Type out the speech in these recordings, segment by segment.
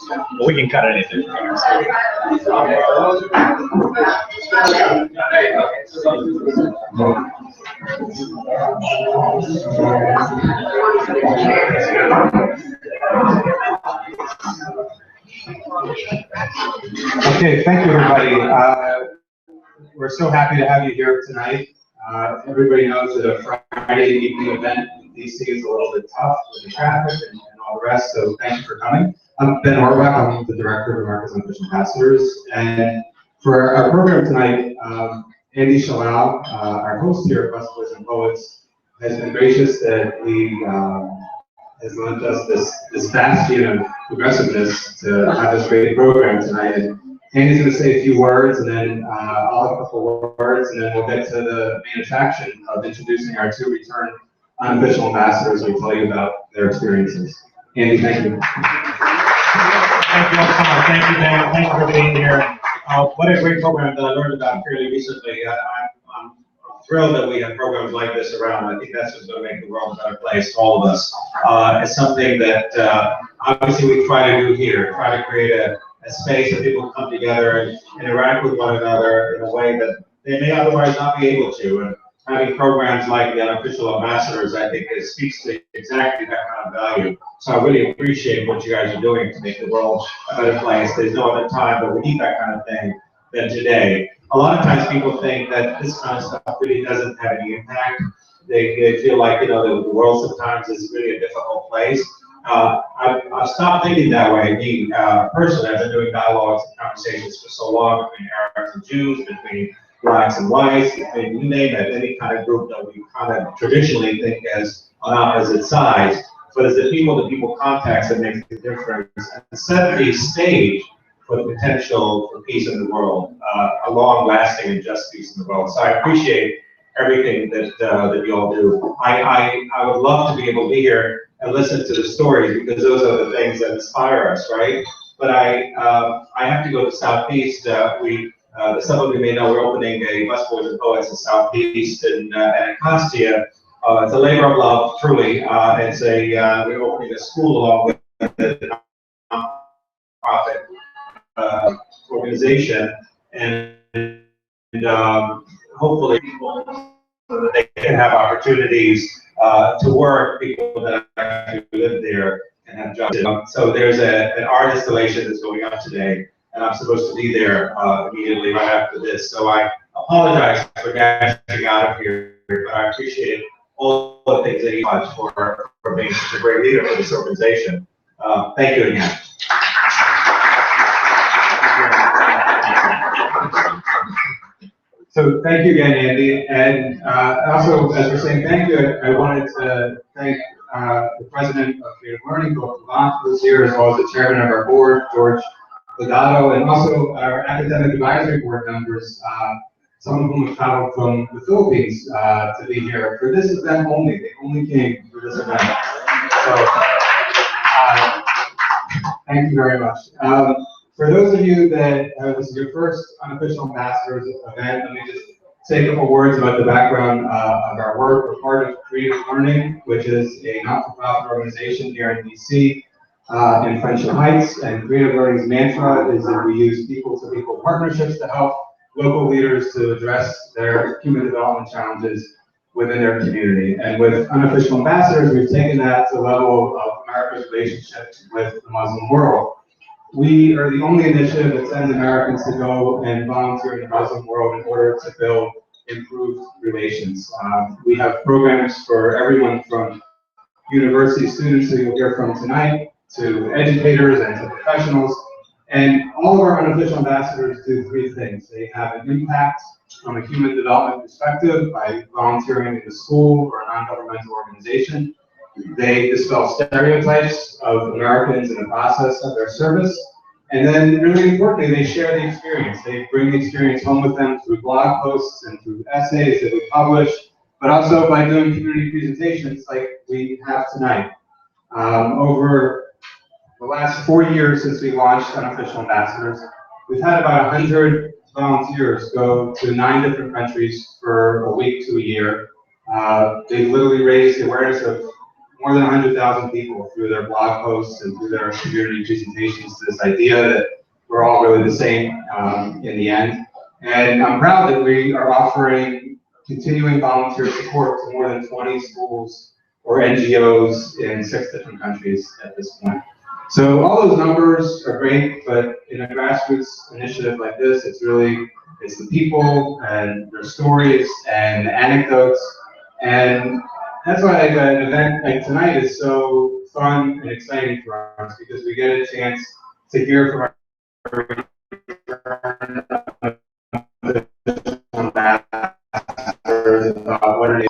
But we can cut anything. Okay, thank you, everybody. We're so happy to have you here tonight. Everybody knows that a Friday evening event in DC is a little bit tough with the traffic and all the rest, so thank you for coming. I'm Ben Orbeck, I'm the director of America's Unofficial Ambassadors, and for our program tonight, Andy Shalal, our host here at Busboys and Poets, has been gracious that he has lent us this bastion of progressiveness to have this great program tonight. And Andy's going to say a few words, and then I'll have a couple words, and then we'll get to the main attraction of introducing our two return unofficial ambassadors who will tell you about their experiences. Andy, thank you. Thank you all so much. Thank you, Dan. Thank you for being here. What a great program that I learned about fairly recently. I'm thrilled that we have programs like this around. I think that's what's going to make the world a better place for all of us. It's something that obviously we try to do here, try to create a space where people come together and interact with one another in a way that they may otherwise not be able to. And having programs like the Unofficial Ambassadors, I think it speaks to exactly that kind of value. So I really appreciate what you guys are doing to make the world a better place. There's no other time that we need that kind of thing than today. A lot of times people think that this kind of stuff really doesn't have any impact. They feel like, you know, the world sometimes is really a difficult place. I've stopped thinking that way. Me, personally, I've been doing dialogues and conversations for so long between Arabs and Jews, between blacks and whites, between, you name it, any kind of group that we kind of traditionally think as on opposite sides. But it's the people-to-people contacts that makes the difference and set the stage for the potential for peace in the world, a long-lasting and just peace in the world. So I appreciate everything that you all do. I would love to be able to be here and listen to the stories, because those are the things that inspire us, right? But I have to go to Southeast. Some of you may know we're opening a Busboys and Poets in Southeast in Anacostia. It's a labor of love, truly. We're opening a school along with the nonprofit organization, and hopefully people, so that they can have opportunities to work, people that actually live there and have jobs. So there's an art installation that's going on today, and I'm supposed to be there immediately right after this. So I apologize for dashing out of here, but I appreciate all the things that you do for being such a great leader for this organization. Thank you again. So thank you again, Andy. And also, as we're saying thank you, I wanted to thank the president of Creative Learning, Bill Cavant, who's here, as well as the chairman of our board, George Legato, and also our academic advisory board members, some of whom have traveled from the Philippines to be here for this event only. They only came for this event. So thank you very much. For those of you that this is your first Unofficial Ambassadors event, let me just say a couple words about the background of our work. We're part of Creative Learning, which is a not-for-profit organization here in DC in Friendship Heights. And Creative Learning's mantra is that we use people-to-people partnerships to help local leaders to address their human development challenges within their community. And with Unofficial Ambassadors, we've taken that to the level of America's relationship with the Muslim world. We are the only initiative that sends Americans to go and volunteer in the Muslim world in order to build improved relations. We have programs for everyone from university students who you'll hear from tonight, to educators and to professionals. And all of our Unofficial Ambassadors do three things. They have an impact from a human development perspective by volunteering in a school or a non-governmental organization. They dispel stereotypes of Americans in the process of their service. And then, really importantly, they share the experience. They bring the experience home with them through blog posts and through essays that we publish, but also by doing community presentations like we have tonight. Over the last 4 years since we launched Unofficial Ambassadors, we've had about 100 volunteers go to 9 different countries for a week to a year. They've literally raised the awareness of more than 100,000 people through their blog posts and through their community presentations to this idea that we're all really the same in the end. And I'm proud that we are offering continuing volunteer support to more than 20 schools or NGOs in 6 different countries at this point. So all those numbers are great, but in a grassroots initiative like this, it's the people and their stories and the anecdotes. And that's why an event like tonight is so fun and exciting for us, because we get a chance to hear from our what it is.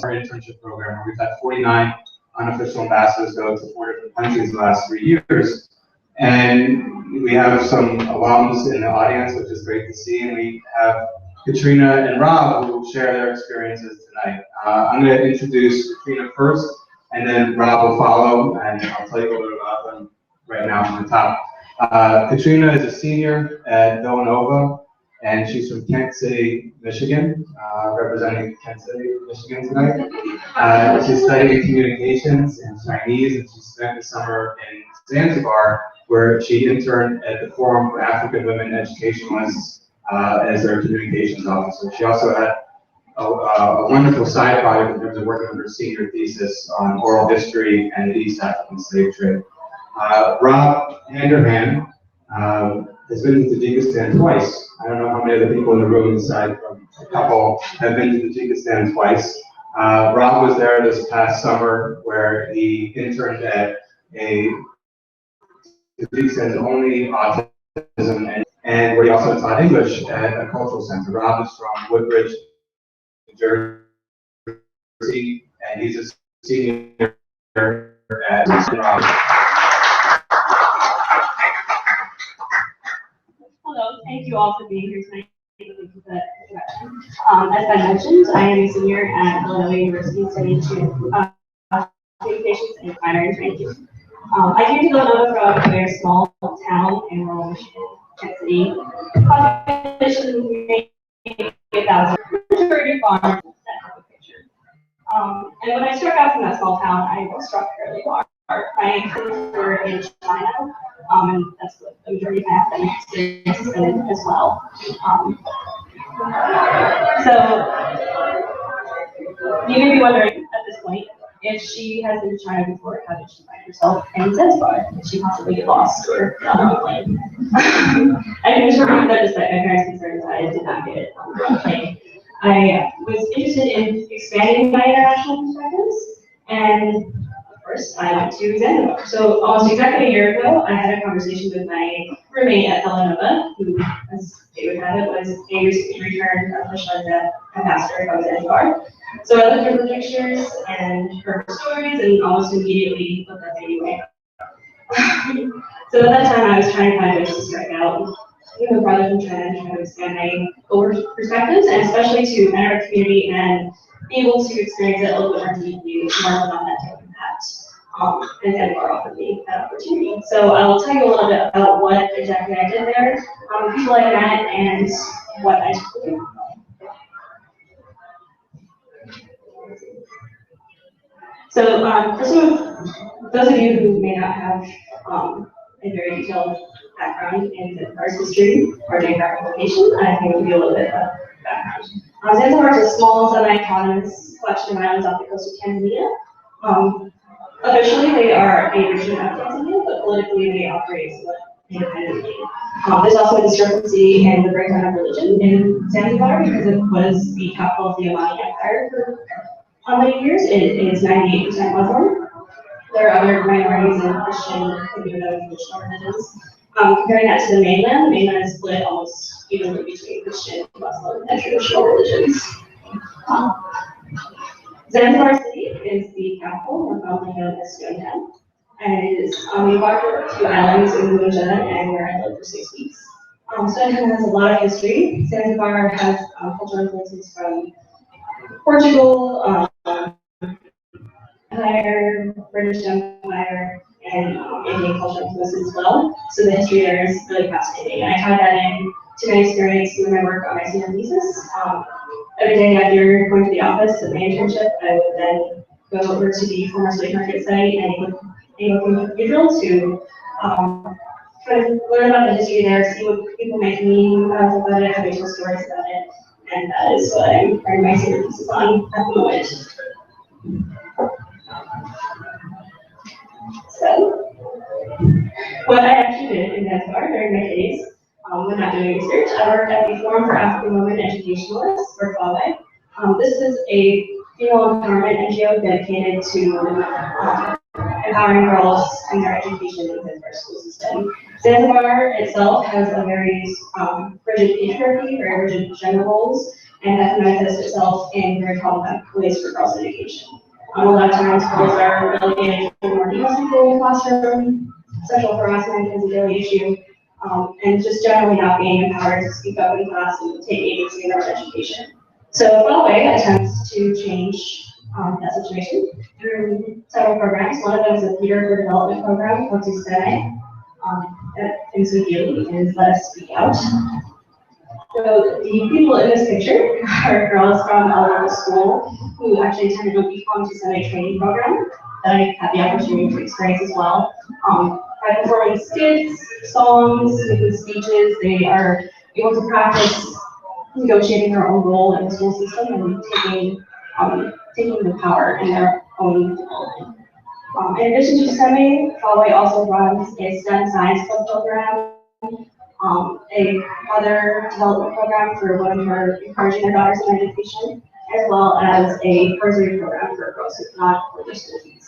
Our internship program, where we've had 49 unofficial ambassadors go to 4 different countries in the last 3 years. And we have some alums in the audience, which is great to see. And we have Katrina and Rob who will share their experiences tonight. I'm going to introduce Katrina first, and then Rob will follow, and I'll tell you a little bit about them right now from the top. Katrina is a senior at Villanova, and she's from Kent City, Michigan, representing Kent City, Michigan tonight. She's studying communications and Chinese, and she spent the summer in Zanzibar, where she interned at the Forum for African Women Educationalists as their communications officer. She also had a wonderful side project in terms of working on her senior thesis on oral history and the East African slave trade. Rob Handerhan has been to Tajikistan twice. I don't know how many of the people in the room, aside from a couple, have been to Tajikistan twice. Rob was there this past summer, where he interned at Tajikistan's only autism, and where he also taught English at a cultural center. Rob is from Woodbridge, New Jersey, and he's a senior at Rob. Hello, thank you all for being here tonight. Thank you for the introduction. As Ben mentioned, I am a senior at Villanova University studying communications and fine arts training. I came to Villanova from a very small town in rural Michigan, Kent City. Population maybe 8,000. Majority farm. That type of picture. And when I struck out from that small town, I was struck fairly hard. My parents were in China, and that's what the majority of my academic experience has been as well. So you may be wondering at this point, if she has been to China before, how did she find herself in Zanzibar? Did she possibly get lost or not on a plane? I can assure you that despite my parents' concerns, I did not get on a plane. I was interested in expanding my international perspectives, and of course, I went to Zanzibar. So almost exactly a year ago, I had a conversation with my roommate at Villanova, who, as David had it, was a recently returned official ambassador of Zanzibar. So I looked at her pictures and her stories, and almost immediately looked up anyway. So at that time, I was trying to find ways to strike out, even farther from China, trying to expand my global perspectives, and especially to enter a community and be able to experience it a little bit more deeply, marvel on that type of impact. And Zanzibar offered me that opportunity. So I'll tell you a little bit about what exactly I did there, the people I met, and what I took to do. So for those of you who may not have a very detailed background in Zanzibar's history or geographic location, I can give you a little bit of background. Zanzibar is a small semi-autonomous collection of islands off the coast of Tanzania. Officially, they are a region of Tanzania, but politically they operate independently. There's also a discrepancy in the breakdown of religion in Zanzibar because it was the capital of the Omani Empire for many years. It is 98% Muslim. There are other minorities in Christian, even though traditional religions. Comparing that to the mainland is split almost evenly between Christian, Muslim, and traditional religions. Zanzibar City is the capital, more commonly known as Stonetown, and it is on the border of 2 islands in Malaysia and where I lived for 6 weeks. Stonetown has a lot of history. Zanzibar has cultural influences from Portugal, Empire, British Empire, and Indian cultural influences as well. So the history there is really fascinating. And I tied that in to my experience through my work on my senior thesis. Every day after going to the office at my internship, I would then go over to the former slave market site and go through the cathedral to kind of learn about the history there, see what people might mean about it, how they tell stories about it, and that is what I'm writing my senior thesis on at the moment. So, what I actually did in Zanzibar during my days, when not doing research, I worked at the Forum for African Women Educationalists, or FAWE. This is a female empowerment NGO dedicated to empowering girls and their education in the Zanzibar school system. Zanzibar itself has a very rigid patriarchy, very rigid gender roles, and that manifests itself in very problematic ways for girls' education. A lot of times, girls are relegated to more domestic role in the classroom, sexual harassment is a daily issue, and just generally not being empowered to speak up in class and take agency in their education. So FAWE attempts to change that situation through several programs. One of them is a theater for development program called Tuseme, that in Swahili is Let Us Speak Out. So the people in this picture are girls from a local school who actually attended a week-long Tuseme training program that I had the opportunity to experience as well. By performing skits, songs, making speeches, they are able to practice negotiating their own role in the school system and taking the power in their own development. In addition to STEMing, FAWE also runs a STEM Science Club program, a mother development program for women who are encouraging their daughters in education, as well as a bursary program for girls who cannot afford their school fees.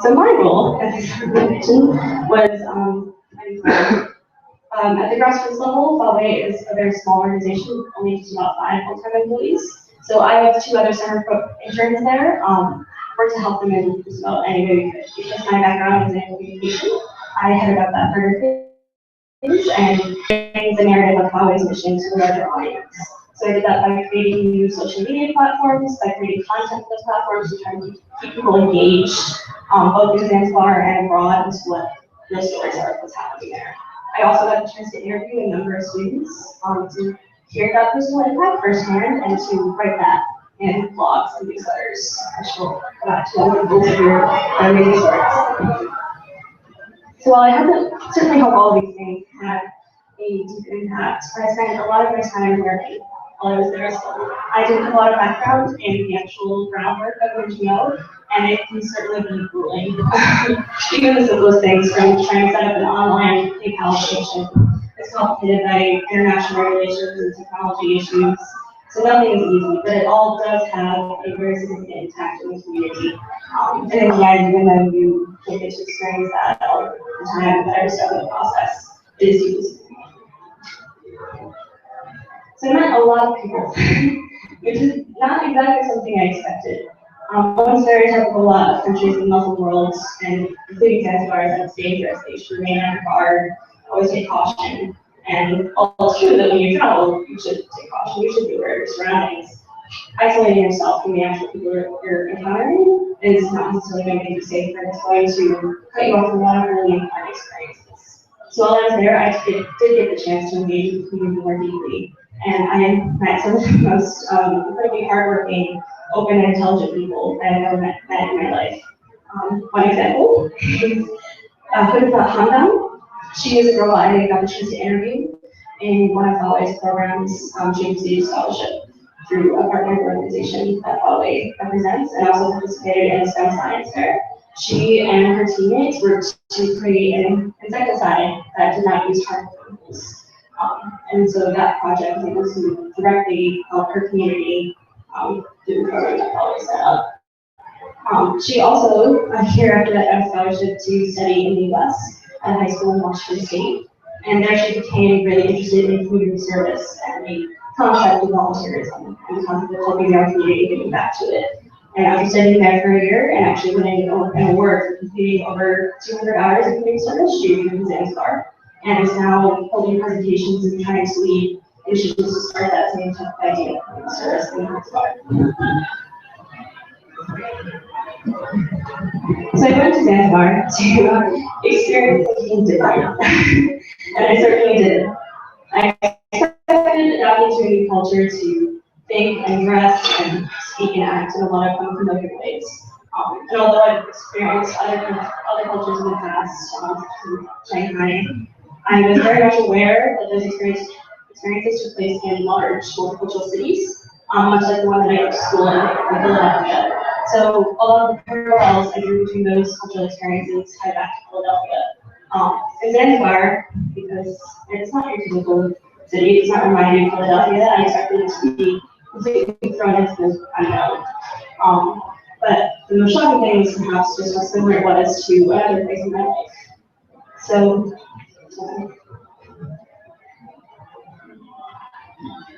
So my role, as I mentioned, was at the grassroots level, FAWE is a very small organization, only just about 5 full-time employees. So I have 2 other summer interns there, work to help them in just about any way we could. Because my background is in communication, I headed up that part of things and creating the narrative of FAWE's mission to a larger audience. So I did that by creating new social media platforms, by creating content for those platforms to try to keep people engaged, both in Zanzibar and abroad, as to what real stories are, what's happening there. I also got the chance to interview a number of students to hear that personal impact firsthand and to write that in blogs and newsletters. I shall go back to those of your amazing stories. So while I haven't certainly hope all of these things had a deep impact, I spent a lot of my time learning while I was there. So I did a lot of background in the actual groundwork of an NGO, and it can certainly be grueling. Even the simplest things, from trying to set up an online PayPal station, it's complicated by international regulations and technology issues. So nothing is easy, but it all does have a very significant impact in the community. And in the end, even though you don't get to experience that all the time, every step of the process, it is deeply significant. So I met a lot of people, which is not exactly something I expected. One stereotype of a lot of countries in the Muslim world, and including Zanzibar, is that it's dangerous, that you should remain on your guard, always take caution. And while it's true that when you travel, you should take caution, you should be aware of your surroundings. Isolating yourself from the actual people you're encountering is not necessarily going to make you safer, it's going to cut you off from a lot of really important experiences. So while I was there, I did get the chance to engage with the community more deeply. And I met some of the most incredibly hardworking, open and intelligent people that I've ever met in my life. One example is Huda Hamdan. She is a girl I got the chance to interview in one of FAWE's programs. She received a scholarship through a partner organization that FAWE represents, and also participated in a STEM science fair. She and her teammates worked to create an insecticide that did not use harmful chemicals. And so that project was able to directly help her community through the program that FAWE set up. She also, here after that, got a scholarship to study in the US at a high school in Washington State. And there she became really interested in community service and the concept of volunteerism and the concept of helping our community and giving back to it. And after studying there for a year and actually winning an award for completing over 200 hours of community service, she moved to Zanzibar and is now holding presentations and trying to lead initiatives to start that same type of idea of community service in Zanzibar. So I went to Zanzibar to experience something different, and I certainly did. I expected adapting to a new culture to think and dress and speak and act in a lot of unfamiliar ways. And although I've experienced other cultures in the past, in Shanghai, I was very much aware that those experiences took place in large multicultural cities, much like the one that I went to school in Philadelphia. So a lot of the parallels I drew between those cultural experiences tie back to Philadelphia. In Zanzibar, because it's not your typical city, it's not reminding me of Philadelphia, I expected it to be completely thrown into the unknown. But the most shocking thing was perhaps just how similar it was to another place in my life. So,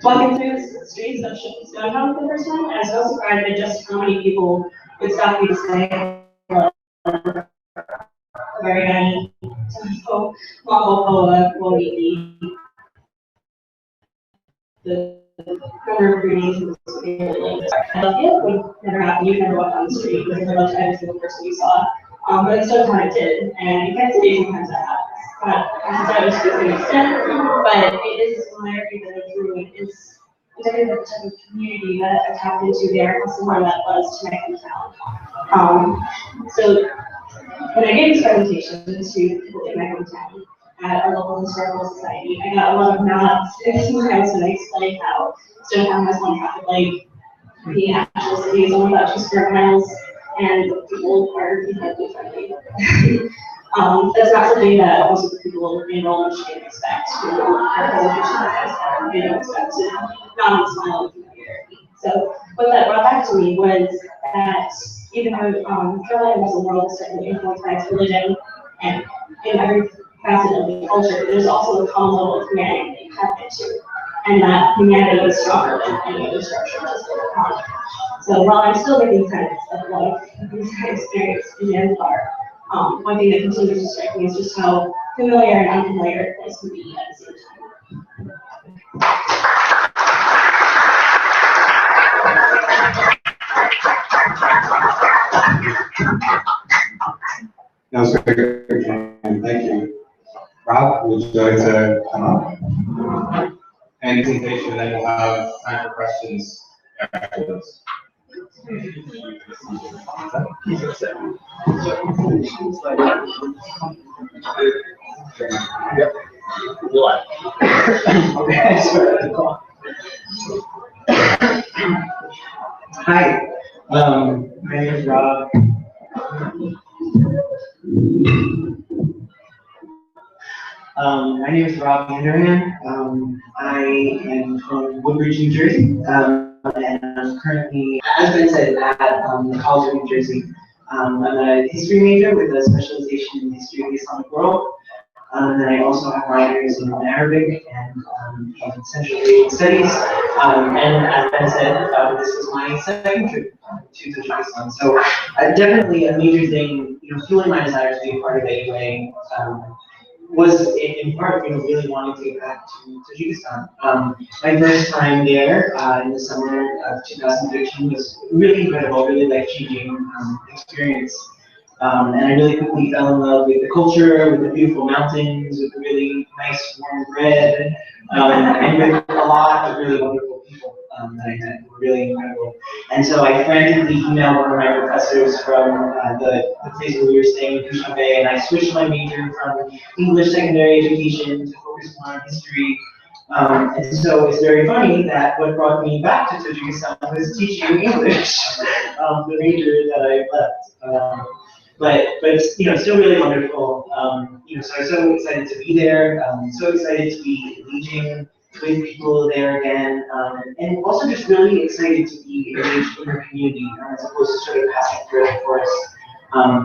walking through the streets of Stonehenge for the first time, I was so surprised at just how many people would stop me to say hello. Very good. So, the number of greetings was really like, I love it would never happen. You never walk down the street because I loved every single person you saw. But it still kind of did. And you can't say sometimes that happens. Since I was to an extent, but it is a similarity that I drew. It's a different type of community that I tapped into there, how similar that was to my hometown. So when I gave this presentation to people in my hometown at our local historical society, I got a lot of nods and sometimes when I explained how Stonehenge has one traffic light, the actual city is only about 2 square miles, and the people are incredibly friendly. That's not something that most of the people in Roland Michigan expect. They don't expect to not be smiling from here. So what that brought back to me was that even though Carolina Muslim world is certainly influenced by its religion and in every facet of the culture, there's also a common level of humanity that you have into. And that humanity is stronger than any other structure just like a economy. So while I'm still getting kind of a lot of this kind of experience in Zanzibar, one thing that continues to strike me is just how familiar and unfamiliar a place can be at the same time. That was great, thank you. Rob, would you like to come up? And presentation, then we'll have time for questions afterwards. Yep. Hi, my name is Rob. My name is Rob Vanderhan. I am from Woodbridge, New Jersey, and I'm currently, as Ben said, at the College of New Jersey. I'm a history major with a specialization in history of the Islamic world. And I also have minors in Arabic and in Central Asian studies. And as Ben said, this was my second trip to Tajikistan. So definitely a major thing, fueling my desire to be a part of AUA. Was in part, really wanting to get back to Tajikistan. My first time there in the summer of 2013 was really incredible, really life-changing experience. And I really quickly fell in love with the culture, with the beautiful mountains, with the really nice warm bread, and with a lot of really wonderful people that I met. Were really incredible. And so I frantically emailed one of my professors from the place where we were staying in Dushanbe, and I switched my major from English secondary education to focus more on history. And so it's very funny that what brought me back to Tajikistan was teaching English, the major that I left. But still really wonderful. So I'm so excited to be there. So excited to be engaging with people there again, and also just really excited to be engaged in our community as opposed to sort of passing through it for us.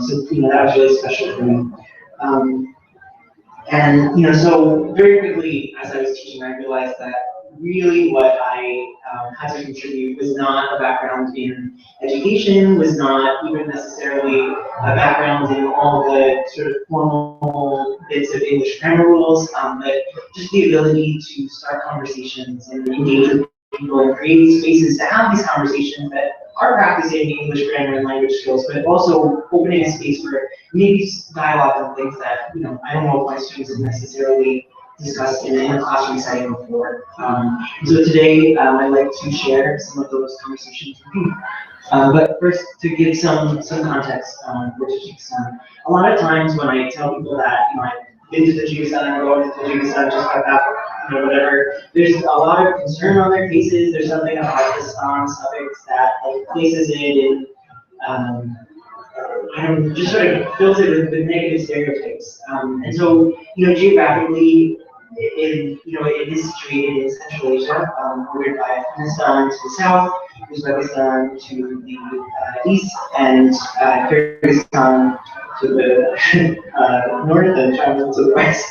So that was really special for me. And so very quickly, as I was teaching, I realized that really what I had to contribute was not a background in education, was not even necessarily a background in all the sort of formal bits of English grammar rules, but just the ability to start conversations and engage with people and create spaces to have these conversations that are practicing English grammar and language skills, but also opening a space for maybe dialogue on things that, I don't know if my students have necessarily discussed in a classroom setting before. So today, I'd like to share some of those conversations with you. But first, to give some context for Tajikistan, a lot of times when I tell people that I've been to Tajikistan, or going to Tajikistan, just got back, whatever, there's a lot of concern on their faces. There's something about the Islam suffix that like places it in, just sort of fills it with negative stereotypes. And so, geographically, it is situated in Central Asia, bordered by Afghanistan to the south, Uzbekistan to the east, and Kyrgyzstan to the north, and China to the west.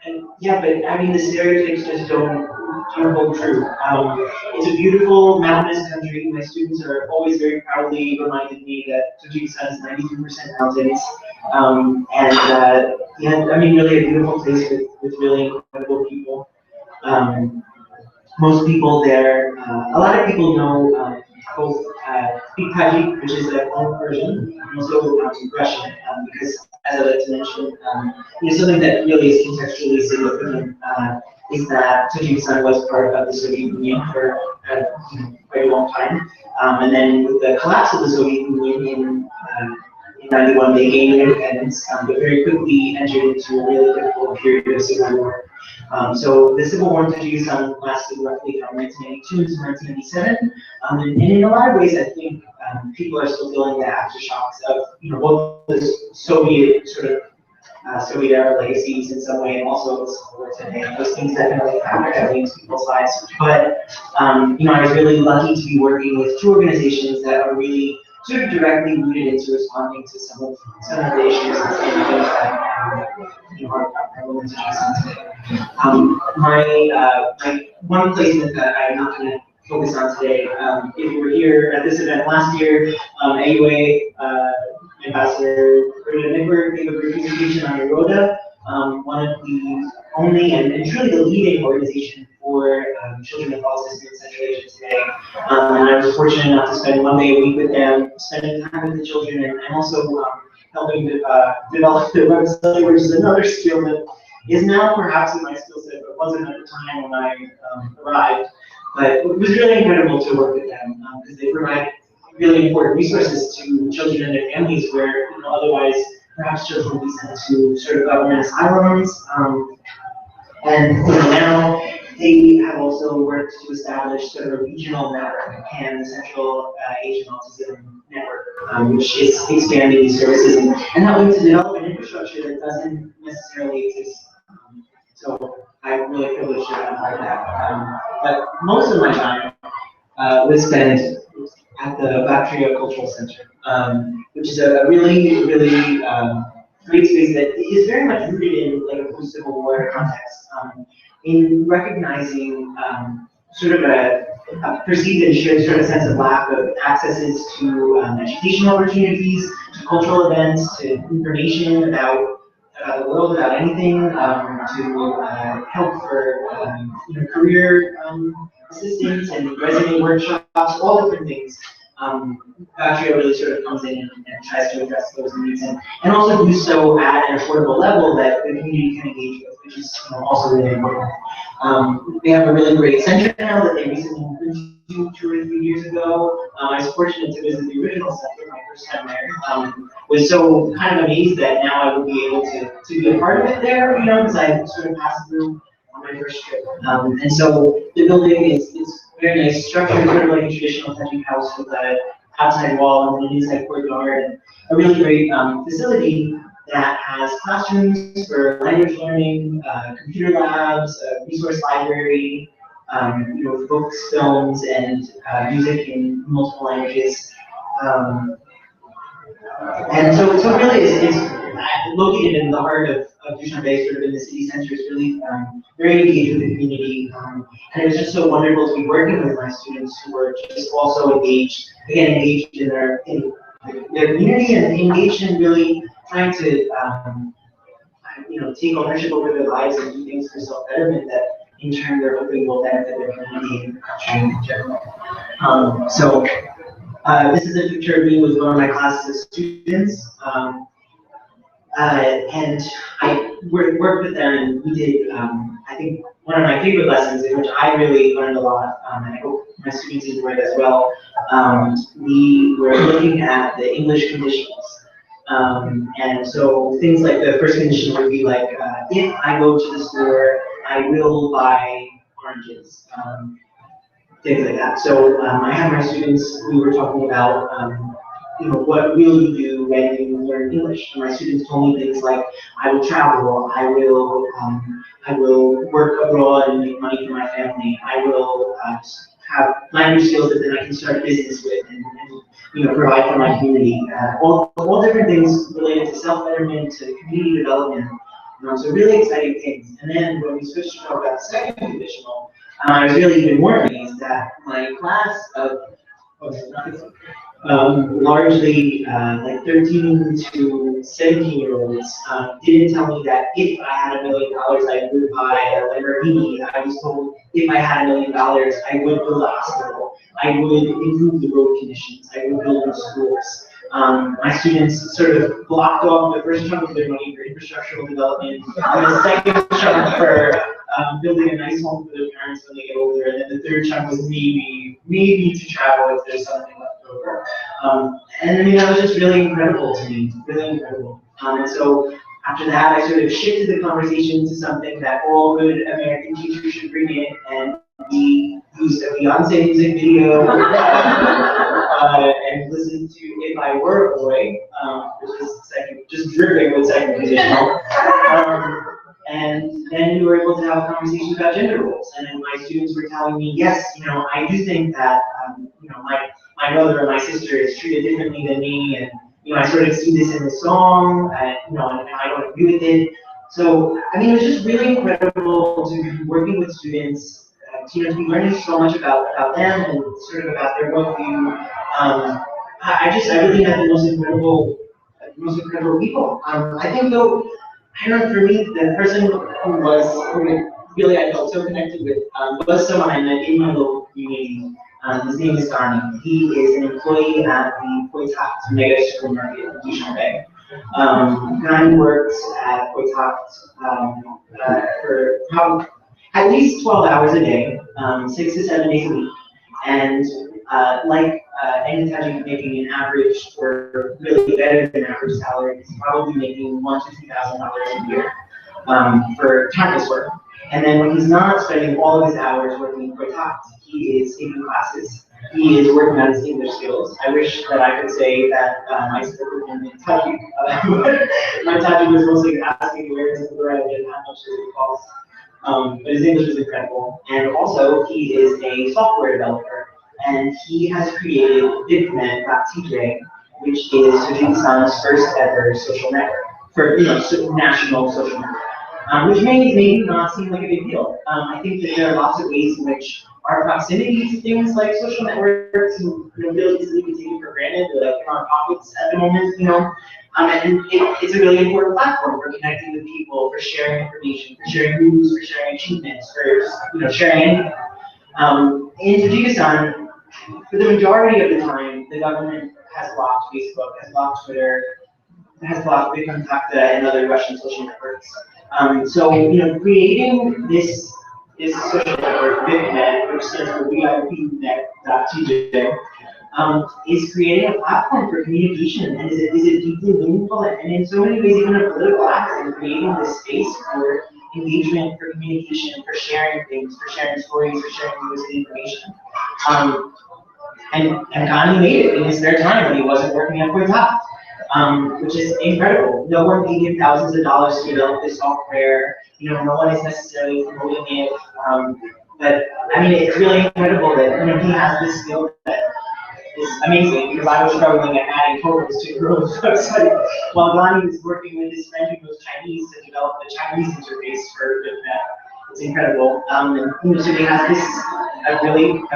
And yeah, but I mean, the stereotypes just don't hold true. It's a beautiful mountainous country. My students are always very proudly reminded me that Tajikistan is 92% mountains. Yeah, I mean, really a beautiful place with really incredible people. Most people there, a lot of people know both speak Tajik, which is a form of Persian, and also Russian, because as I like to mention, something that really is contextually significant is that Tajikistan was part of the Soviet Union for quite a long time, and then with the collapse of the Soviet Union in 91, they gained independence, but very quickly entered into a really difficult period of civil war. So the civil war in Tajikistan lasted roughly from 1992 to 1997, and in a lot of ways, I think people are still feeling the aftershocks of both the Soviet sort of Soviet era legacies in some way, and also the civil war today. Those things definitely factor heavily into people's lives. But I was really lucky to be working with two organizations that are really sort of directly rooted into responding to some of the issues and some of the things that are prevalent in today. My one placement that I'm not going to focus on today, if you were here at this event last year, AUA Ambassador Rita Nickberg gave a great presentation on Euroda, one of the only and truly the leading organization for children with autism in Central Asia today. And I was fortunate enough to spend one day a week with them, spending time with the children, and also helping develop their website, which is another skill that is now perhaps in my skill set, but wasn't at the time when I arrived. But it was really incredible to work with them because they provide really important resources to children and their families where otherwise perhaps children will be sent to sort of government asylums. And now they have also worked to establish sort of a regional network, the Central Asian Autism Network, which is expanding these services and helping to develop an infrastructure that doesn't necessarily exist. So I'm really privileged to have part of that. But most of my time was spent at the Bacteria Cultural Center, which is a really, really great space that is very much rooted in like a post-Civil War context, in recognizing sort of a perceived and shared sort of sense of lack of accesses to educational opportunities, to cultural events, to information about the world, about anything, to help for career assistance and resume workshops, all different things. Bacteria really sort of comes in and tries to address those needs and also do so at an affordable level that the community can engage with, which is also really important. They have a really great center now that they recently moved to 2 or 3 years ago. I was fortunate to visit the original center my first time there. Was so kind of amazed that now I would be able to be a part of it there, because I sort of passed through on my first trip. And so the building is very nice, structured sort of like a traditional Tajik house with an outside wall and an inside courtyard, and a really great facility that has classrooms for language learning, computer labs, a resource library, books, films, and music in multiple languages. And so really it's located in the heart of Dushanbe, sort of in the city center. It's really very engaged with the community. And it was just so wonderful to be working with my students who were just also engaged in their community and engaged in really trying to take ownership over their lives and do things for self-betterment that in turn they're hoping will benefit their community and the country in general. This is a picture of me with one of my classes of students. And I worked with them, and we did, I think, one of my favorite lessons in which I really learned a lot, and I hope my students enjoyed as well. We were looking at the English conditions. And so things like the first condition would be like, if I go to the store, I will buy oranges. Things like that. So I had my students, we were talking about, what will you do when you learn English? And my students told me things like, I will travel, I will work abroad and make money for my family, I will have language skills that then I can start a business with and provide for my community. All different things related to self-betterment, to community development. So really exciting things. And then when we switched to talk about second conditional, I was really even more amazed that my class of largely like 13 to 17-year-olds didn't tell me that if I had $1 million, I would buy a Lamborghini. I was told if I had $1 million, I would build a hospital. I would improve the road conditions. I would build new schools. My students sort of blocked off the first chunk of their money for infrastructural development, and the second chunk for building a nice home for their parents when they get older, and then the third chunk was maybe to travel if there's something left over. And I mean, that was just really incredible to me, really incredible. And so after that, I sort of shifted the conversation to something that all good American teachers should bring in, and we used a Beyonce music video and listened to If I Were a Boy, which is just dripping with second conditional. And then we were able to have a conversation about gender roles. And then my students were telling me, yes, I do think that, my brother or my sister is treated differently than me, and I sort of see this in the song, and I don't agree with it. So I mean, it was just really incredible to be working with students, to be learning so much about them and sort of about their worldview. I really met the most incredible people. I think though, I don't know, for me, the person who really I felt so connected with was someone I met in my local community. His name is Darnie. He is an employee at the Poitat Mega Supermarket in Dushanbe. Darnie works at Poitat for probably at least 12 hours a day, 6 to 7 days a week. And like any Tajik making an average or really better than average salary, he's probably making $1,000 to $2,000 a year for timeless work. And then when he's not spending all of his hours working for Poitat, he is taking classes. He is working on his English skills. I wish that I could say that I spoke with him in Tajik, but my Tajik was mostly asking where is the bread and how much does it cost. But his English is incredible. And also, he is a software developer. And he has created Bitcoin.tj, which is Tajikistan's first ever social network, for national social network. Which may maybe not seem like a big deal. I think that there are lots of ways in which our proximity to things like social networks and really easily taken for granted, like in our pockets at the moment, and it's a really important platform for connecting with people, for sharing information, for sharing news, for sharing achievements, for just, sharing anything. In Tajikistan, for the majority of the time, the government has blocked Facebook, has blocked Twitter, has blocked Bitcoin.tj and other Russian social networks. So, creating this social network, BitNet, which stands for VIP.net.tj, is creating a platform for communication, and is it deeply meaningful, and in so many ways even a political act in creating this space for engagement, for communication, for sharing things, for sharing stories, for sharing news and information. And Kanye made it in his spare time when he wasn't working at Poitat. Which is incredible. No one paid him thousands of dollars to develop this software. No one is necessarily promoting it. But I mean, it's really incredible that he has this skill that is amazing. Because I was struggling at adding totals to grow the website, while Lonnie was working with his friend who knows Chinese to develop the Chinese interface for BitNet. It's incredible. And so he has a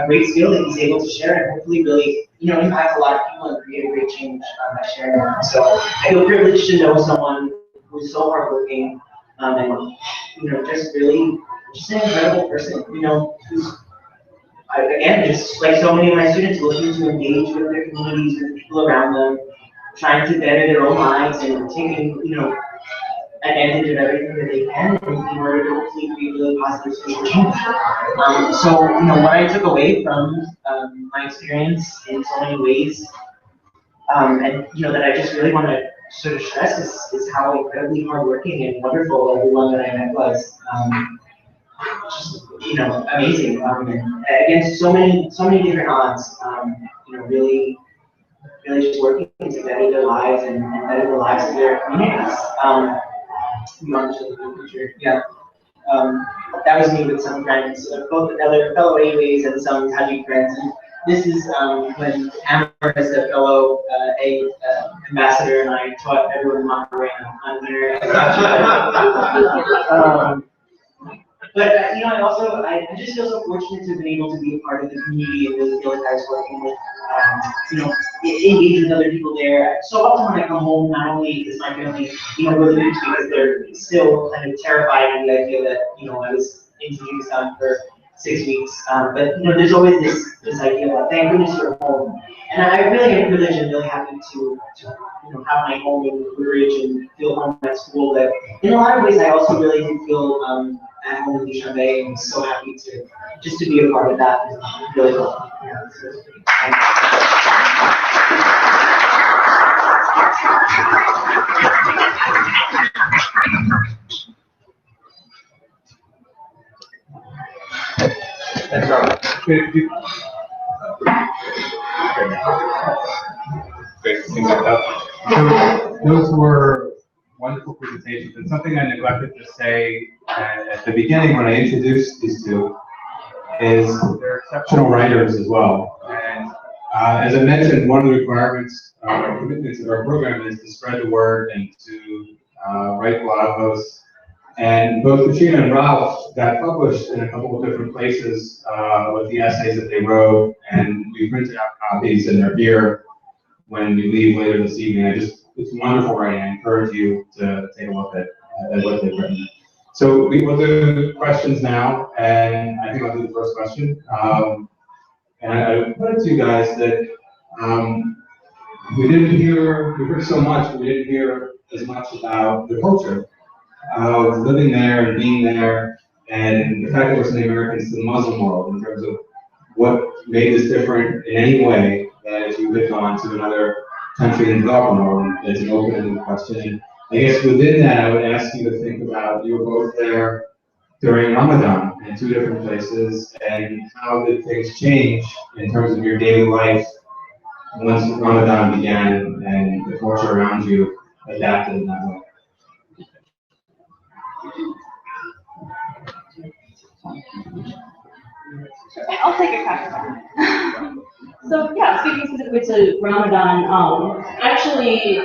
great skill that he's able to share and hopefully really impact a lot of people and create a great change by sharing them. So I feel privileged to know someone who's so hardworking and just an incredible person. Who's again, just like so many of my students, looking to engage with their communities, with the people around them, trying to better their own lives and taking, advantage of everything that they can in order to hopefully create really positive social change. So, what I took away from my experience in so many ways, and that I just really want to sort of stress is how incredibly hardworking and wonderful everyone that I met was. Just amazing. And against so many different odds. Really just working to better their lives and better the lives of their communities. You want to show the picture? Yeah. That was me with some friends, both other fellow AUAs and some Tajik friends. And this is when Amber, as a fellow ambassador, and I taught everyone Monterey on dinner. But I just feel so fortunate to have been able to be a part of the community and really feel like I was working with, engage with other people there. So often when I come home, not only is my family, relieved because they're still kind of terrified of the idea that, I was in Tajikistan for 6 weeks. But there's always this idea that thank goodness you're home. And I really am privileged and really happy to have my home in Woodbridge and feel home at school. But in a lot of ways, I also really did feel at home in Dushanbe, and so happy to be a part of that. Really cool. Yeah, Thanks, Rob. Great, things like that. So those were wonderful presentations, and something I neglected to say at the beginning when I introduced these two is they're exceptional writers as well. And as I mentioned, one of the requirements, commitments of our program is to spread the word and to write blog posts. And both Katrina and Ralph got published in a couple of different places with the essays that they wrote, and we printed out copies, and they're here when we leave later this evening. It's wonderful writing. I encourage you to take a look at what they've written. So we will do questions now, and I think I'll do the first question. And I put it to you guys that we heard so much, but we didn't hear as much about the culture of living there and being there, and the fact that we're sending Americans to the Muslim world in terms of what made this different in any way that if you lived on to another country in the developing world. It's an open-ended question. I guess within that, I would ask you to think about, you were both there during Ramadan in two different places, and how did things change in terms of your daily life once Ramadan began and the culture around you adapted in that way? I'll take a crack at that. So yeah, speaking specifically to Ramadan, actually,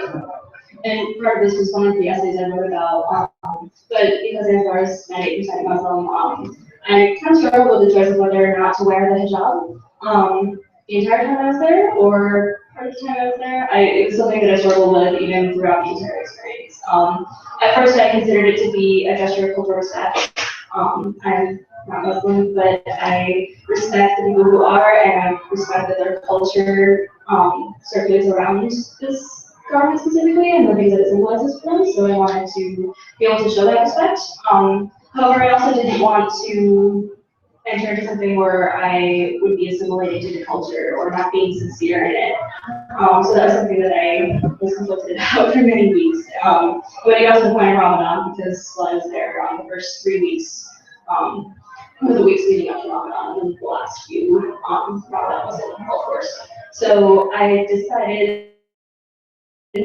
and part of this was one of the essays I wrote about, but because Anwar is 98% Muslim, I kind of struggled with the choice of whether or not to wear the hijab the entire time I was there, or part of the time I was there. It was something that I struggled with even throughout the entire experience. At first, I considered it to be a gesture of cultural respect. I'm not Muslim, but I respect the people who are, and I respect that their culture circulates around this garment specifically and the things that it symbolizes for them. So I wanted to be able to show that respect. However, I also didn't want to enter into something where I would be assimilated to the culture or not being sincere in it. So that was something that I was conflicted about for many weeks. But it got to the point of Ramadan, because while I was there the first 3 weeks, or the weeks leading up to Ramadan, and the last few, Ramadan was in full force. So I decided to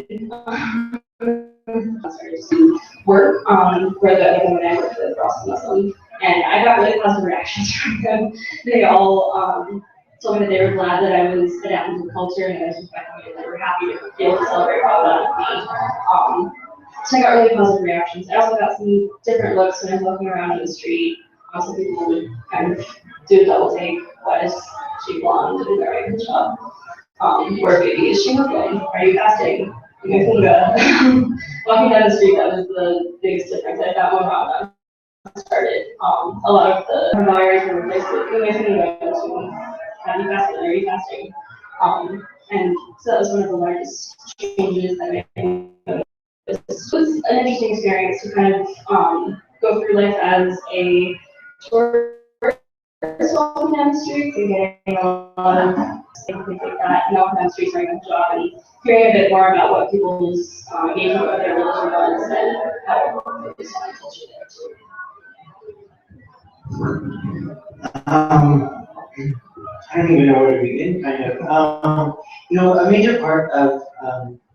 work for the other women I worked with were also Muslim, and I got really positive reactions from them. They all told me that they were glad that I was adapting to the culture and I was respecting it, and they were happy to be able to celebrate Ramadan with me. So I got really positive reactions. I also got some different looks when I was walking around in the street. Also, people would kind of do a double take. Why is she blonde and wearing a hijab? Or maybe is she Muslim? Are you fasting? Walking down the street, that was the biggest difference I found when Ramadan started. A lot of the buyers were replaced with, have you fasted? Are you fasting? And so that was one of the largest changes that I noticed. It was an interesting experience to kind of go through life as a tourist walking down the streets and getting a lot of things like that, and walking down the streets during the job and hearing a bit more about what people's engagement with their religion was and how it was on culture there. I don't even know where to begin, kind of. A major part of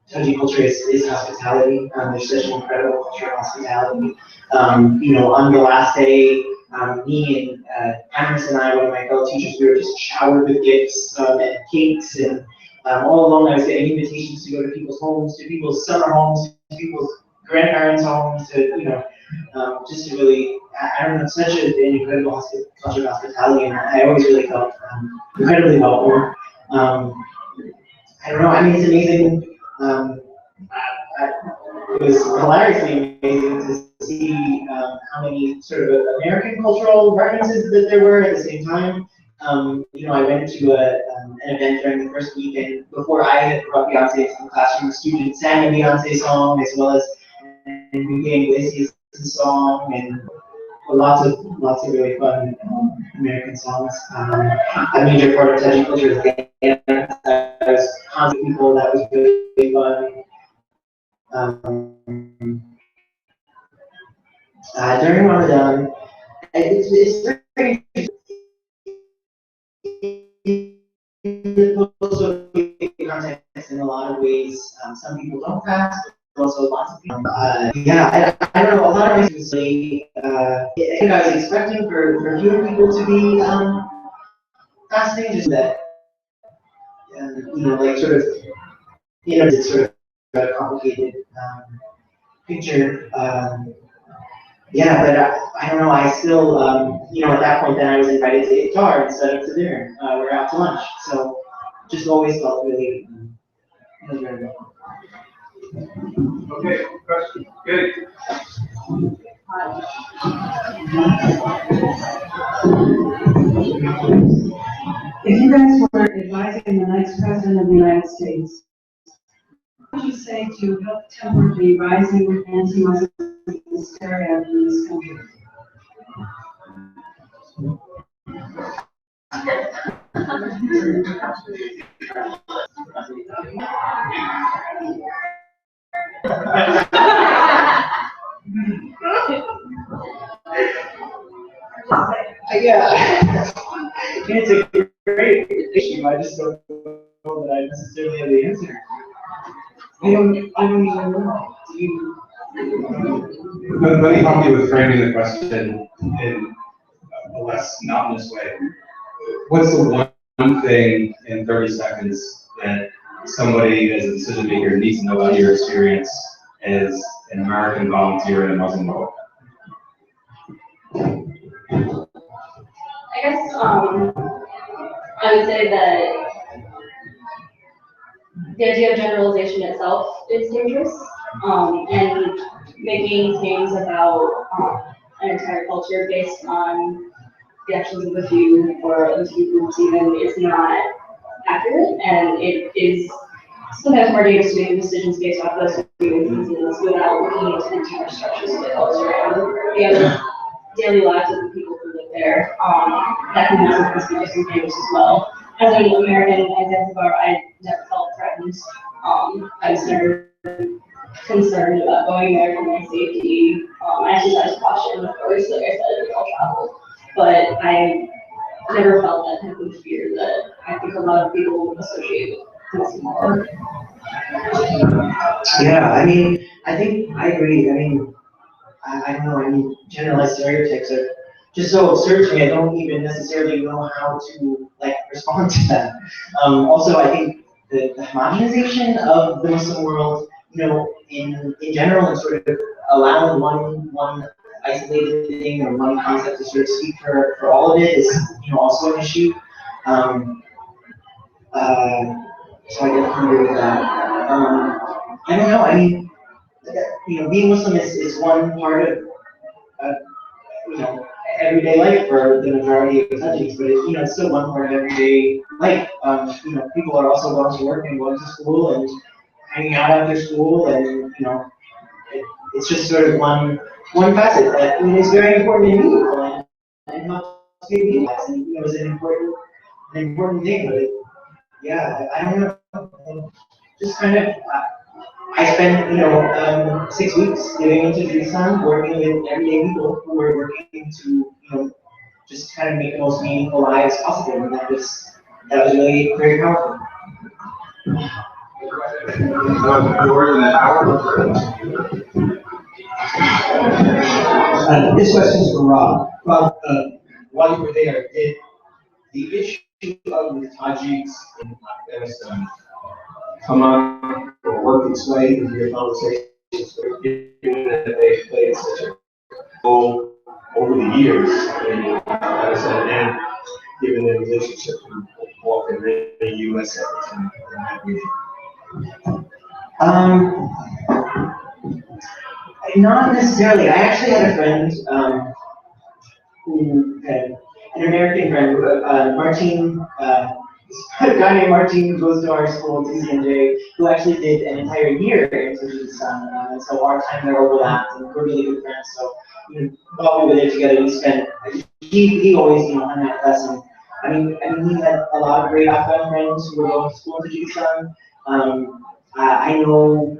Taji culture is hospitality. There's such an incredible culture of hospitality. On the last day, me and Amherst and I, one of my fellow teachers, we were just showered with gifts and cakes, and all along I was getting invitations to go to people's homes, to people's summer homes, to people's grandparents' homes, to just to really, I don't know, it's such an incredible culture of hospitality, and I always really felt incredibly welcome. I don't know, I mean, it's amazing. It was hilariously amazing to see how many sort of American cultural references that there were at the same time. I went to an event during the first week, and before I had brought Beyonce into the classroom, a student sang a Beyonce song as well as Enrique Iglesias' song, and lots of really fun American songs. A major part of Taji culture is dance. There's constant people, that was really fun. During Ramadan, it's very in the post-social context in a lot of ways. Some people don't fast, but also lots of people. I don't know, a lot of reasons say, I think I was expecting for fewer people to be fasting, just that, it's sort of a complicated picture. But I don't know, I still, at that point then I was invited to iftar instead of to dinner. We're out to lunch. So just always felt really, very welcome. Okay, question. Good. If you guys were advising the next president of the United States, what would you say to help temper the rising anti-Muslim hysteria in this country? It's a great issue. I just don't know that I necessarily have the answer. I don't even know. Let me help you with framing the question in a less monotonous way. What's the one thing in 30 seconds that somebody as a decision maker needs to know about your experience as an American volunteer in a Muslim world? I guess I would say that the idea of generalization itself is dangerous, and making claims about an entire culture based on the actions of a few or a few groups even is not accurate, and it is sometimes more dangerous to make decisions based off those few instances without looking into the entire structures of the culture and the other daily lives of the people who live there. That can be some dangerous as well. As an American in Zanzibar, I never felt threatened. I was never concerned about going there for my safety. I exercised caution, of course, like I said, we all travel. But I never felt that type of fear that I think a lot of people associate with Muslim world. Yeah, I think I agree. I don't know, generalized stereotypes are just so absurd to me. I don't even necessarily know how to respond to them. Also, I think the homogenization of the Muslim world, in general, and sort of allowing one isolated thing or one concept to sort of speak for all of it is, also an issue. So I definitely agree with that. I don't know. Being Muslim is one part of, everyday life for the majority of Tajiks, but it's still one part of everyday life. People are also going to work and going to school and hanging out after school, and it's just sort of one facet that is very important and meaningful and helps people realize, and is an important thing. But yeah, I don't know, just kind of. I spent, 6 weeks living in Tajikistan, working with everyday people who were working to, just kind of make the most meaningful lives possible, and that was really very powerful. This question is for Rob. Rob, while you were there, did the issue of the Tajiks in Afghanistan come up or work its way into your conversations, given that they played such a role over the years in Afghanistan, and given their relationship with Walk and the U.S. efforts in that region? Not necessarily. I actually had a friend who had an American friend, Martin, a guy named Martin who goes to our school, TCNJ, who actually did an entire year in Tajikistan, and so our time there overlapped, and we're really good friends. So, while we were there together, we spent. He always, hung out with us, and he had a lot of great Afghan friends who were going to school in Tajikistan. I know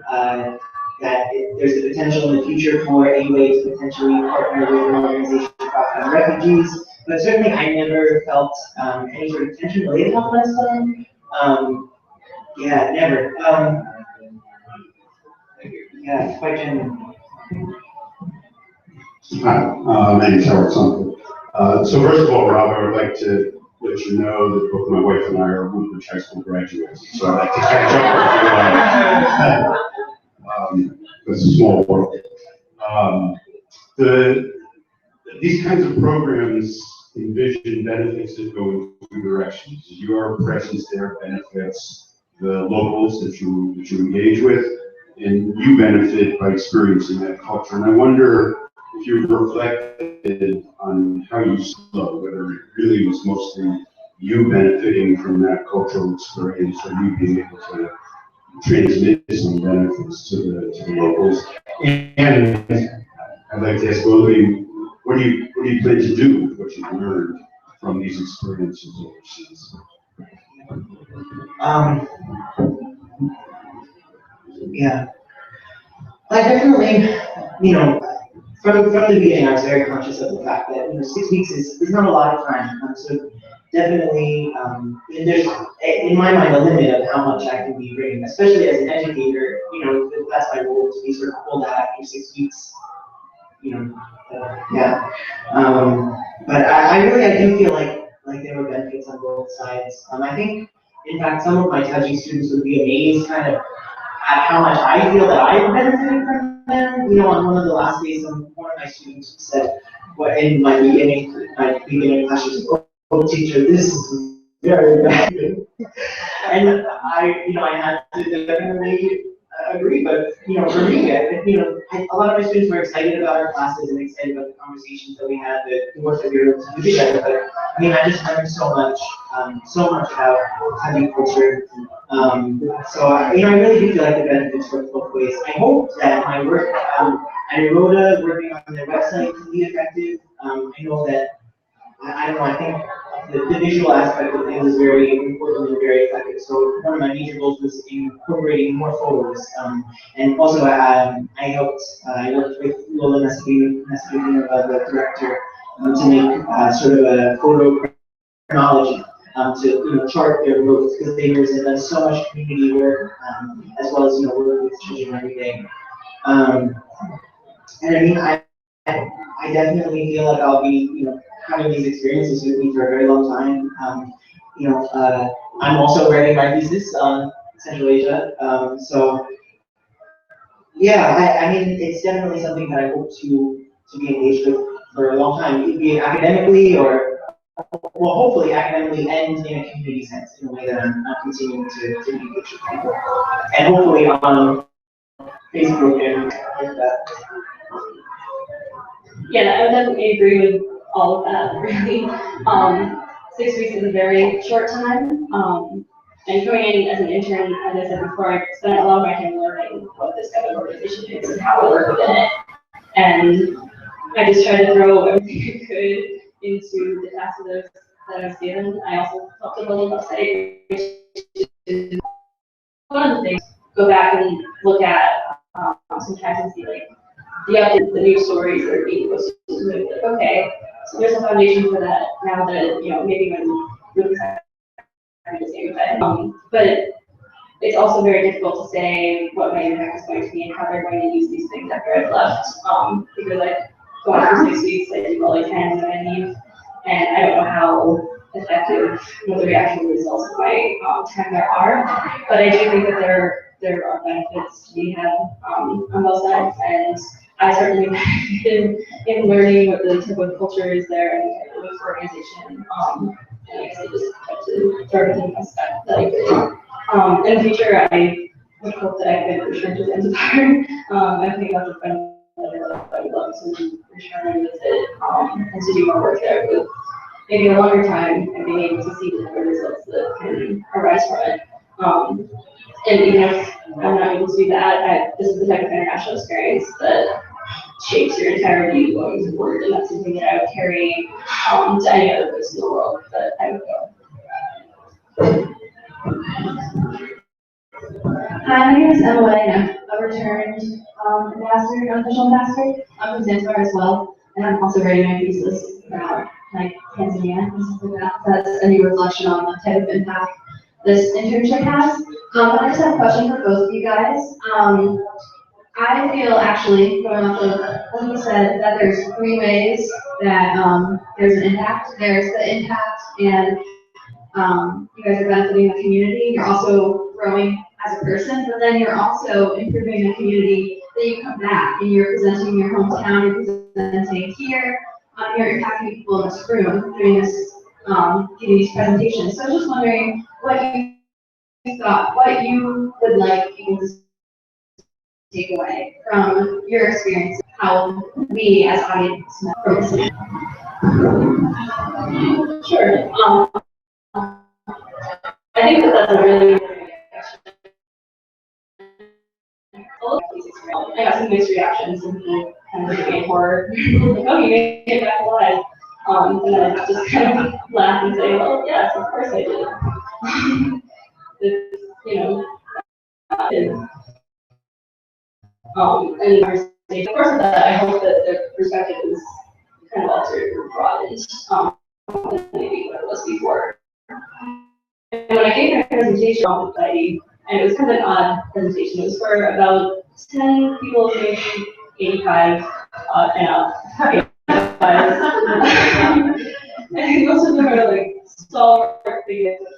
that there's the potential in the future for AUA to potentially partner with an organization for Afghan refugees, but certainly I never felt any sort of tension related to Afghanistan. Yeah, never. Yeah, it's quite genuine. Hi, my name is Howard Sumter. So first of all, Rob, I would like to let you know that both my wife and I are Woodbridge High School graduates. So I'd like to catch up with you. It's a small world. These kinds of programs envision benefits that go in two directions. Your presence there benefits the locals that you engage with, and you benefit by experiencing that culture. And I wonder if you've reflected on how you saw, whether it really was mostly you benefiting from that cultural experience, or you being able to transmit some benefits to the locals. And I'd like to ask, well, what do you plan to do with what you've learned from these experiences overseas? Yeah. I definitely, from the beginning, I was very conscious of the fact that 6 weeks is not a lot of time. So definitely, there's in my mind a limit of how much I can be bringing, especially as an educator. That's my role, to be sort of pulled out after 6 weeks. Yeah. But I do feel like there were benefits on both sides. I think, in fact, some of my Taji students would be amazed kind of at how much I feel that I've benefited from them. On one of the last days, one of my students said, "What in my beginning class, she said, oh, teacher, this is very bad." And I had to definitely agree, but for me, a lot of my students were excited about our classes and excited about the conversations that we had, the work that we were able to do together. But I just learned so much about Taji culture. So I really do feel like the benefits work both ways. I hope that my work at Iroda, working on their website, can be effective. I know that I don't know. I think the visual aspect of things is very important and very effective. So one of my major goals was incorporating more photos, and also I worked with Lola Nasrudin, the director, to make sort of a photo chronology to chart their growth, because they have done so much community work as well as work with children every day. And I definitely feel like I'll be having these experiences with me for a very long time. I'm also writing my thesis on Central Asia, so yeah, it's definitely something that I hope to be engaged with for a long time, be it academically or, well, hopefully academically and in a community sense, in a way that I'm continuing to engage with people, and hopefully on Facebook and like that. Yeah, I would definitely agree with all of that, really. 6 weeks is a very short time. And coming in as an intern, as I said before, I spent a lot of my time learning what this kind of organization is and how to work within it. And I just tried to throw everything I could into the tasks that I was given. I also helped to build a website, which is one of the things. Go back and look at sometimes and see like the news stories that are being posted. Like, okay, so there's a foundation for that now that maybe when really but it's also very difficult to say what my impact is going to be and how they're going to use these things after I've left. Because I've gone through 6 weeks, I do all I can when I leave, and I don't know how effective what the actual results of my time there are. But I do think that there are benefits to be had on both sides, and I certainly benefited in learning what the type of culture is there and the type of organization. And I guess I just tried to throw everything else that I could. In the future, I would hope that I could return to Zanzibar. I think that's a friend that I would love to return and visit and to do more work there with maybe a longer time and being able to see the different results that can arise from it. And even if I'm not able to do that, this is the type of international experience that shapes your entire view going forward, and that's something that I would carry to any other place in the world that I would go. Hi, my name is Emma White, and I'm a returned ambassador, unofficial ambassador. I'm from Zanzibar as well, and I'm also writing my thesis about like Tanzania and stuff like that. That's a new reflection on the type of impact this internship has. But I just have a question for both of you guys. I feel actually, going off of what you said, that there's 3 ways that there's an impact. There's the impact and you guys are benefiting the community. You're also growing as a person, but then you're also improving the community that you come back and you're presenting your hometown, you're presenting here, you're impacting people in this room doing this, giving these presentations. So I was just wondering what you thought, what you would like people to take away from your experience, how we as audience from this. Sure. I think that's a really good question. I got some mixed reactions and people kind of looking at horror. Like, oh, you made it back alive. And then I just kind of laugh and say, well, yes, of course I did. It's, and of course with that, I hope that the perspective is kind of altered or broadened than maybe what it was before. And when I gave my presentation on society, and it was kind of an odd presentation, it was for about 10 people, maybe 85 and up. And most of them are like stalwart figures with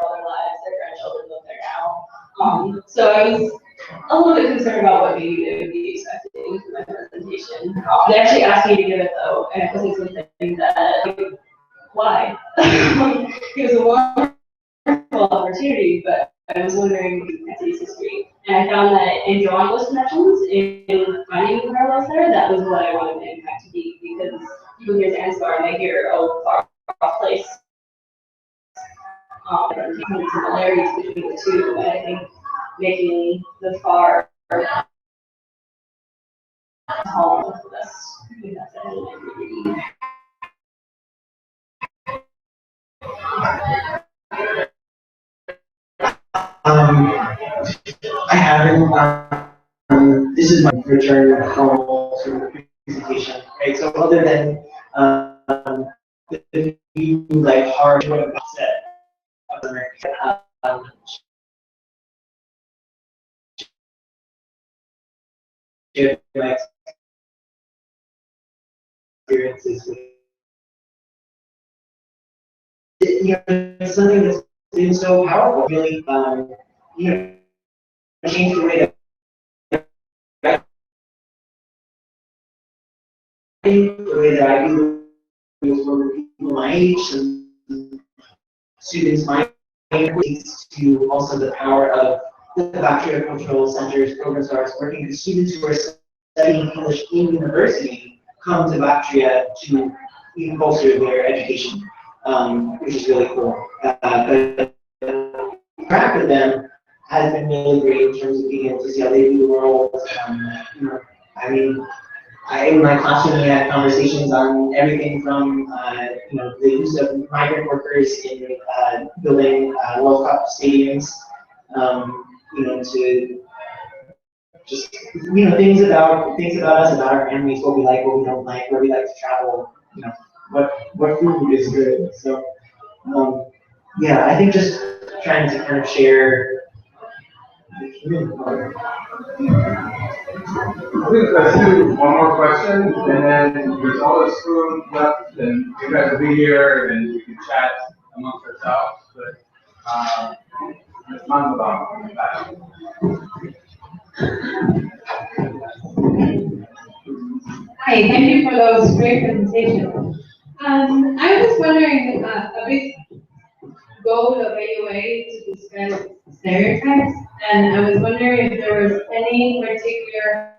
all their lives, their grandchildren live there now. So I was a little bit concerned about what maybe they would be expecting from my presentation. They actually asked me to give it though, and it wasn't something that, like, why? It was a wonderful opportunity, but I was wondering at history. And I found that in drawing those connections, in finding the parallels there, that was what I wanted the impact to be, because people hear Zanzibar and they hear, oh, far off place. Similarities between the two, and I think making the far home of the best. I think that's it. I haven't. This is my return formal sort of presentation, right? So other than the new like hard what about share my experiences with something that's been so powerful, really, changed the way that I do for people my age and students my age, to also the power of the Bacteria Cultural Center's program stars working with students who are studying English in university come to Bactria to even bolster their education, which is really cool. But interact with them has been really great in terms of being able to see how they view the world. You know, I mean, in my classroom, we had conversations on everything from you know, the use of migrant workers in building World Cup stadiums, you know, to just, you know, things about us, about our families, what we like, what we don't like, where we like to travel, you know, what food is good. So yeah, I think just trying to kind of share the human part. I think let's do one more question, and then there's all this room left, and you guys will be here, and we can chat amongst ourselves. But Ms. Mandelbaum, back. Hi, thank you for those great presentations. I was wondering, a big goal of AUA is to discuss stereotypes, and I was wondering if there was any particular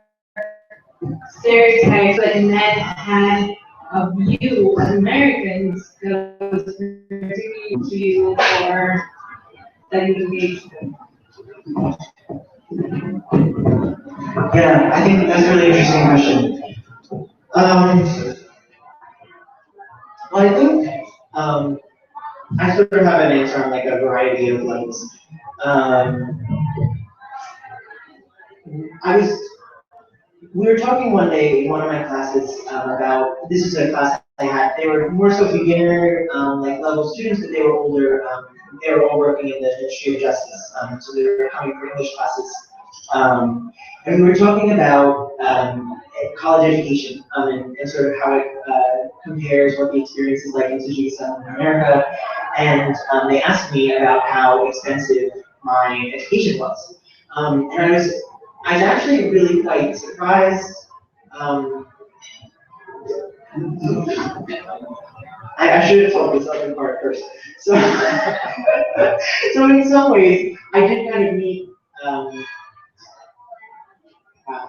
stereotypes that men had of you as Americans that was particularly to you or that you engaged in. Yeah, I think that's a really interesting question. Well, I think I sort of have an answer on like a variety of levels. We were talking one day in one of my classes about, this is a class I had, they were more so beginner like level students, but they were older, they were all working in the Ministry of Justice, so they were coming for English classes. And we were talking about college education and sort of how it compares, what the experience is like in Tajikistan and America. And they asked me about how expensive my education was. And I was actually really quite surprised. I should have told myself in part first. So, so in some ways, I did kind of meet.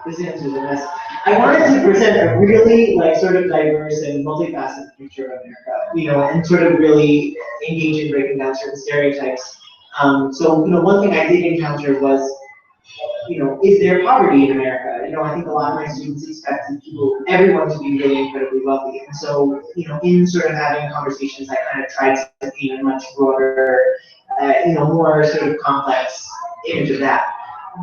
This answer is a mess. I wanted to present a really like sort of diverse and multifaceted picture of America, you know, and sort of really engage in breaking down certain stereotypes. So, you know, one thing I did encounter was, you know, is there poverty in America? You know, I think a lot of my students expected everyone to be really incredibly wealthy. And so, you know, in sort of having conversations, I kind of tried to paint a much broader, you know, more sort of complex image of that.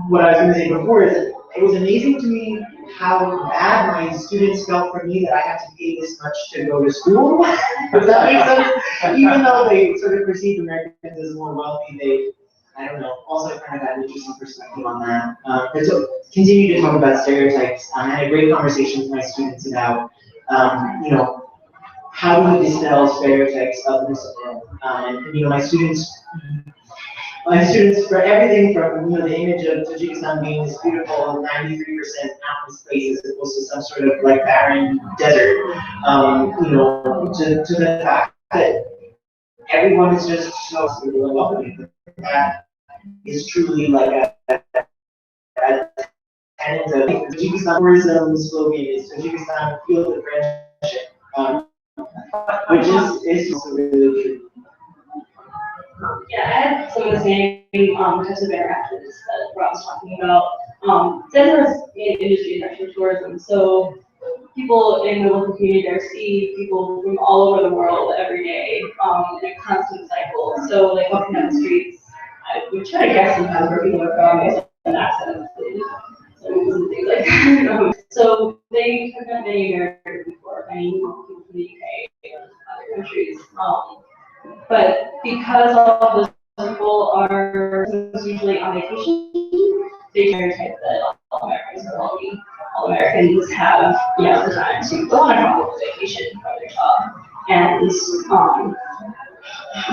What I was going to say before is that it was amazing to me how bad my students felt for me that I had to pay this much to go to school. Does that make sense? Even though they sort of perceived Americans as more wealthy, they, I don't know, also kind of had an interesting perspective on that. But to continue to talk about stereotypes, I had a great conversation with my students about, you know, how do we dispel stereotypes of this world? And, you know, my students, for everything from, you know, the image of Tajikistan being this beautiful 93% mountainous place as opposed to some sort of like barren desert, you know, to the fact that everyone is just so welcoming. That is truly like a tenet of Tajikistan tourism slogan is Tajikistan field of friendship, which is really true. Yeah, I had some of the same types of interactions that Rob was talking about. Denver's main industry is actually tourism, so people in the local community there see people from all over the world every day in a constant cycle. So like walking down the streets, I would try to guess sometimes where people are from based on accents and things like that. So they have met many Americans before, many people from the UK and other countries. But because all those people are usually on vacation, they stereotype that all Americans are wealthy. All Americans have, you know, the time to go on a tropical vacation from their job. And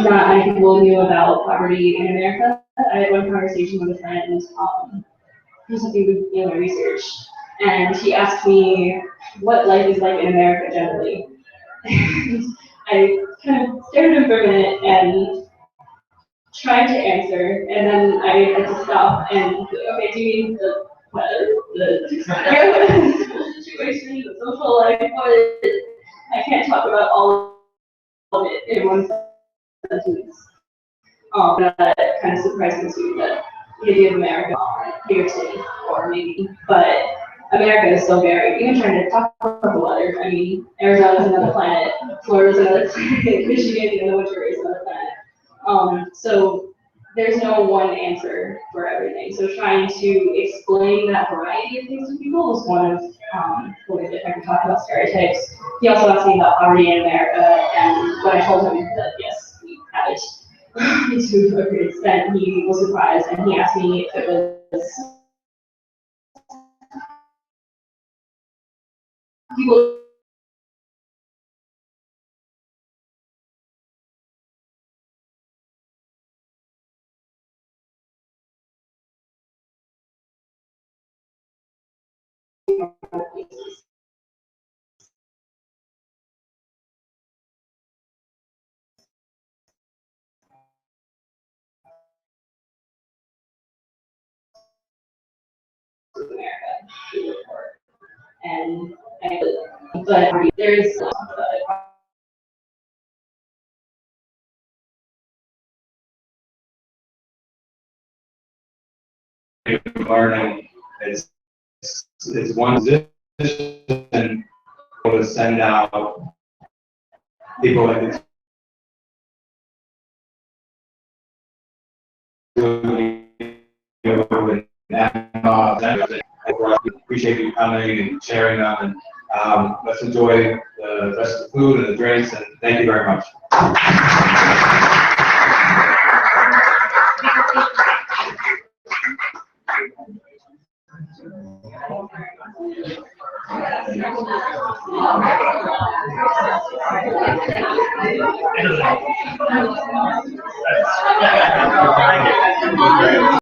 not many people knew about poverty in America. I had one conversation with a friend who's doing my research, and he asked me what life is like in America generally. I kind of stared at him for a minute and tried to answer, and then I had to stop and, okay, do you mean the weather, the situation, the social life? What? I can't talk about all of it in one sentence. That kind of surprised me too, that the idea of America, New York City, or maybe, but America is so varied. Even trying to talk about the weather, I mean, Arizona's another planet, Florida's another planet, Michigan, even though Missouri is another planet. So there's no one answer for everything. So trying to explain that variety of things to people was one of the ways that I can talk about stereotypes. He also asked me about poverty in America, and when I told him that yes, we have it to a great extent, he was surprised, and he asked me if it was people. And but there's learning is one position to send out people like appreciate you coming and sharing them, and let's enjoy the rest of the food and the drinks, and thank you very much. Thank you.